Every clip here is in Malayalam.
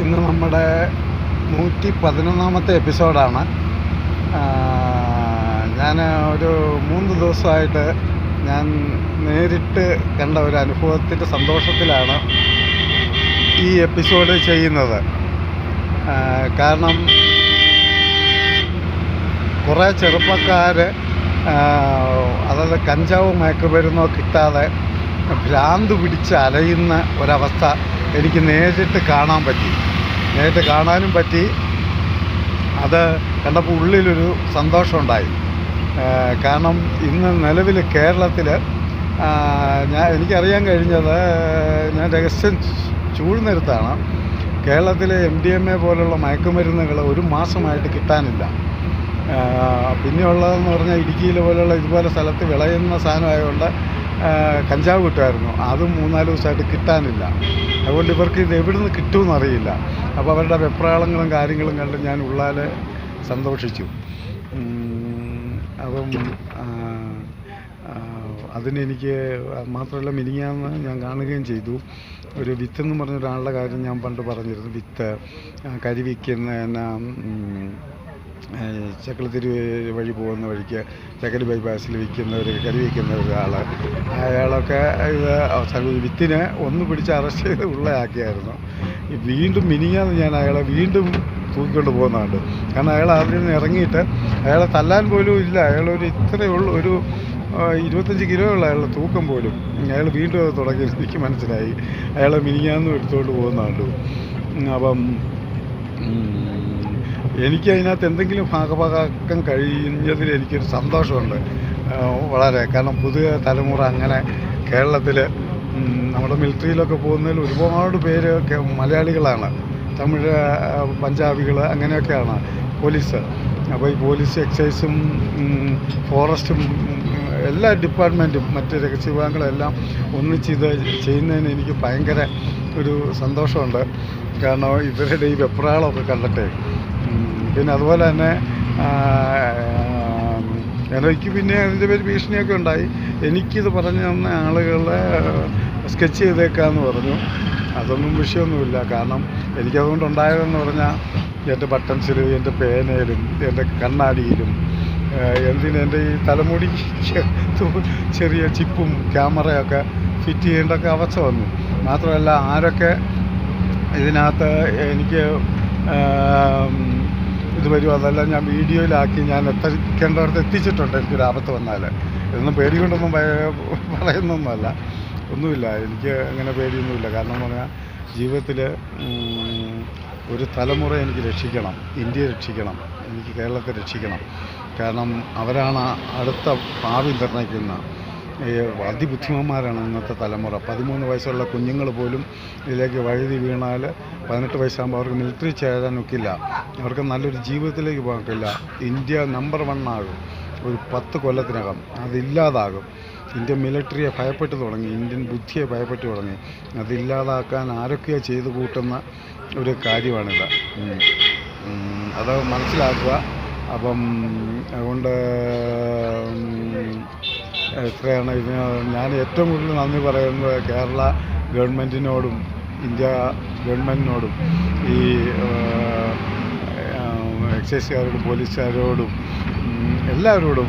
ഇന്ന് നമ്മുടെ 111-ാമത്തെ എപ്പിസോഡാണ്. ഞാൻ ഒരു 3 ദിവസമായിട്ട് ഞാൻ നേരിട്ട് കണ്ട ഒരു അനുഭവത്തിൻ്റെ സന്തോഷത്തിലാണ് ഈ എപ്പിസോഡ് ചെയ്യുന്നത്. കാരണം കുറേ ചെറുപ്പക്കാർ അതായത് കഞ്ചാവ് മയക്കുമരുന്നോ കിട്ടാതെ ഭ്രാന്ത് പിടിച്ച് അലയുന്ന ഒരവസ്ഥ എനിക്ക് നേരിട്ട് കാണാനും പറ്റി. അത് കണ്ടപ്പോൾ ഉള്ളിലൊരു സന്തോഷമുണ്ടായി. കാരണം ഇന്ന് നിലവിൽ കേരളത്തിൽ എനിക്കറിയാൻ കഴിഞ്ഞത്, ഞാൻ രഹസ്യം ചൂഴ്ന്നെടുത്താണ്, കേരളത്തിലെ MDMA പോലുള്ള മയക്കുമരുന്നുകൾ 1 മാസമായിട്ട് കിട്ടാനില്ല. പിന്നെയുള്ളതെന്ന് പറഞ്ഞാൽ ഇടുക്കിയിൽ പോലുള്ള ഇതുപോലെ സ്ഥലത്ത് വിളയുന്ന സാധനമായതുകൊണ്ട് കഞ്ചാവ് കിട്ടുമായിരുന്നു. അതും 3-4 ദിവസമായിട്ട് കിട്ടാനില്ല. അതുകൊണ്ട് ഇവർക്ക് ഇത് എവിടെ നിന്ന് കിട്ടുമെന്നറിയില്ല. അപ്പോൾ അവരുടെ വെപ്രാളങ്ങളും കാര്യങ്ങളും കണ്ട് ഞാൻ ഉള്ളാലെ സന്തോഷിച്ചു. അപ്പം അതിനെനിക്ക് മാത്രമല്ല, മിനിങ്ങാന്ന് ഞാൻ കാണുകയും ചെയ്തു. ഒരു വിത്തെന്ന് പറഞ്ഞ ഒരാളുടെ കാര്യം ഞാൻ പണ്ട് പറഞ്ഞിരുന്നു. വിത്ത് കരിവിക്കുന്ന ചക്രത്തിരി വഴി പോകുന്ന വഴിക്ക് ചക്കരി ബൈപ്പാസിൽ കരി വിൽക്കുന്ന ഒരാൾ, അയാളൊക്കെ ഇത് വിത്തിനെ ഒന്ന് പിടിച്ച് അറസ്റ്റ് ചെയ്ത് ഉള്ളയാക്കിയായിരുന്നു. വീണ്ടും മിനിങ്ങാന്ന് ഞാൻ അയാളെ വീണ്ടും തൂക്കിക്കൊണ്ട് പോകുന്നുണ്ട്. കാരണം അയാൾ അതിൽ നിന്ന് ഇറങ്ങിയിട്ട് അയാളെ തല്ലാൻ പോലും ഇല്ല. അയാളൊരു ഇത്രയേ ഉള്ളൂ, ഒരു 25 കിലോ ഉള്ള അയാളുടെ തൂക്കം പോലും. അയാൾ വീണ്ടും അത് തുടങ്ങി. എനിക്ക് മനസ്സിലായി അയാളെ മിനിങ്ങാന്നും എടുത്തുകൊണ്ട് പോകുന്നുണ്ട്. അപ്പം എനിക്കതിനകത്ത് എന്തെങ്കിലും ഭാഗമാക്കാൻ കഴിഞ്ഞതിൽ എനിക്കൊരു സന്തോഷമുണ്ട് വളരെ. കാരണം പുതിയ തലമുറ അങ്ങനെ കേരളത്തിൽ നമ്മുടെ മിലിറ്ററിയിലൊക്കെ പോകുന്നതിൽ ഒരുപാട് പേര് മലയാളികളാണ്. തമിഴ്, പഞ്ചാബികൾ അങ്ങനെയൊക്കെയാണ് പോലീസ്. അപ്പോൾ ഈ പോലീസ്, എക്സൈസും ഫോറസ്റ്റും എല്ലാ ഡിപ്പാർട്ട്മെൻറ്റും മറ്റ് രഹസ്യവിഭാഗങ്ങളെല്ലാം ഒന്നിച്ചിത് ചെയ്യുന്നതിന് എനിക്ക് ഭയങ്കര ഒരു സന്തോഷമുണ്ട്. കാരണം ഇവരുടെ ഈ വെപ്രാളമൊക്കെ കണ്ടിട്ടേ. പിന്നെ അതുപോലെ തന്നെ എനിക്ക് പിന്നെ അതിൻ്റെ പേര് ഭീഷണിയൊക്കെ ഉണ്ടായി. എനിക്കിത് പറഞ്ഞു തന്ന ആളുകളെ സ്കെച്ച് ചെയ്തേക്കാമെന്ന് പറഞ്ഞു. അതൊന്നും വിഷയമൊന്നുമില്ല. കാരണം എനിക്കതുകൊണ്ടുണ്ടായതെന്ന് പറഞ്ഞാൽ എൻ്റെ ബട്ടൺസിലും എൻ്റെ പേനയിലും എൻ്റെ കണ്ണാടിയിലും എൻ്റെ ഈ തലമുടി ചെറിയ ചിപ്പും ക്യാമറയൊക്കെ ഫിറ്റ് ചെയ്യേണ്ടൊക്കെ അവസ്ഥ വന്നു. മാത്രമല്ല, ആരൊക്കെ ഇതിനകത്ത് എനിക്ക് ഇത് വരും അതെല്ലാം ഞാൻ വീഡിയോയിലാക്കി ഞാൻ എത്തിക്കേണ്ടവർക്ക് എത്തിച്ചിട്ടുണ്ട്. എനിക്കൊരു ആപത്ത് വന്നാൽ ഇതൊന്നും പേടി കൊണ്ടൊന്നും പറയുന്നൊന്നുമല്ല, ഒന്നുമില്ല. എനിക്ക് അങ്ങനെ പേടിയൊന്നുമില്ല. കാരണം എന്ന് പറഞ്ഞാൽ ജീവിതത്തിൽ ഒരു തലമുറ എനിക്ക് രക്ഷിക്കണം, ഇന്ത്യയെ രക്ഷിക്കണം, എനിക്ക് കേരളത്തെ രക്ഷിക്കണം. കാരണം അവരാണ് അടുത്ത ഭാവി നിർണ്ണയിക്കുന്ന അതിബുദ്ധിമാന്മാരാണ് ഇന്നത്തെ തലമുറ. 13 വയസ്സുള്ള കുഞ്ഞുങ്ങൾ പോലും ഇതിലേക്ക് വഴുതി വീണാൽ 18 വയസ്സാകുമ്പോൾ അവർക്ക് മിലിറ്ററി ചേരാൻ ഒക്കില്ല. അവർക്ക് നല്ലൊരു ജീവിതത്തിലേക്ക് പോകില്ല. ഇന്ത്യ നമ്പർ 1 ആകും ഒരു 10 കൊല്ലത്തിനകം. അതില്ലാതാകും. ഇന്ത്യൻ മിലിറ്ററിയെ ഭയപ്പെട്ടു തുടങ്ങി, ഇന്ത്യൻ ബുദ്ധിയെ ഭയപ്പെട്ടു തുടങ്ങി. അതില്ലാതാക്കാൻ ആരൊക്കെയോ ചെയ്തു കൂട്ടുന്ന ഒരു കാര്യമാണിത്. അത് മനസ്സിലാക്കുക. അപ്പം അതുകൊണ്ട് എത്രയാണ് ഇതിന് ഞാൻ ഏറ്റവും കൂടുതൽ നന്ദി പറയുന്നത് കേരള ഗവൺമെൻറ്റിനോടും ഇന്ത്യ ഗവൺമെൻറ്റിനോടും ഈ എക്സൈസുകാരോടും പോലീസുകാരോടും എല്ലാവരോടും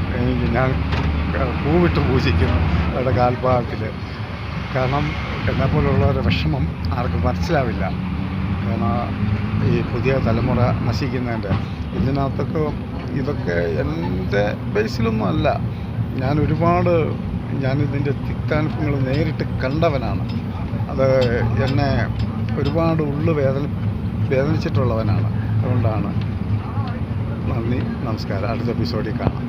ഞാൻ പൂവിട്ട് പൂജിക്കുന്നു അവരുടെ കാൽഭാഗത്തിൽ. കാരണം എന്നെപ്പോലുള്ളവരുടെ വിഷമം ആർക്കും മനസ്സിലാവില്ല. കാരണം ഈ പുതിയ തലമുറ നശിക്കുന്നതിൻ്റെ ഇതൊക്കെ എൻ്റെ ബേസിലൊന്നും അല്ല. ഞാനിതിൻ്റെ തിക്താനുഭവങ്ങൾ നേരിട്ട് കണ്ടവനാണ്. അത് എന്നെ ഒരുപാട് വേദനിച്ചിട്ടുള്ളവനാണ്. അതുകൊണ്ടാണ്. നന്ദി, നമസ്കാരം. അടുത്ത എപ്പിസോഡിൽ കാണാം.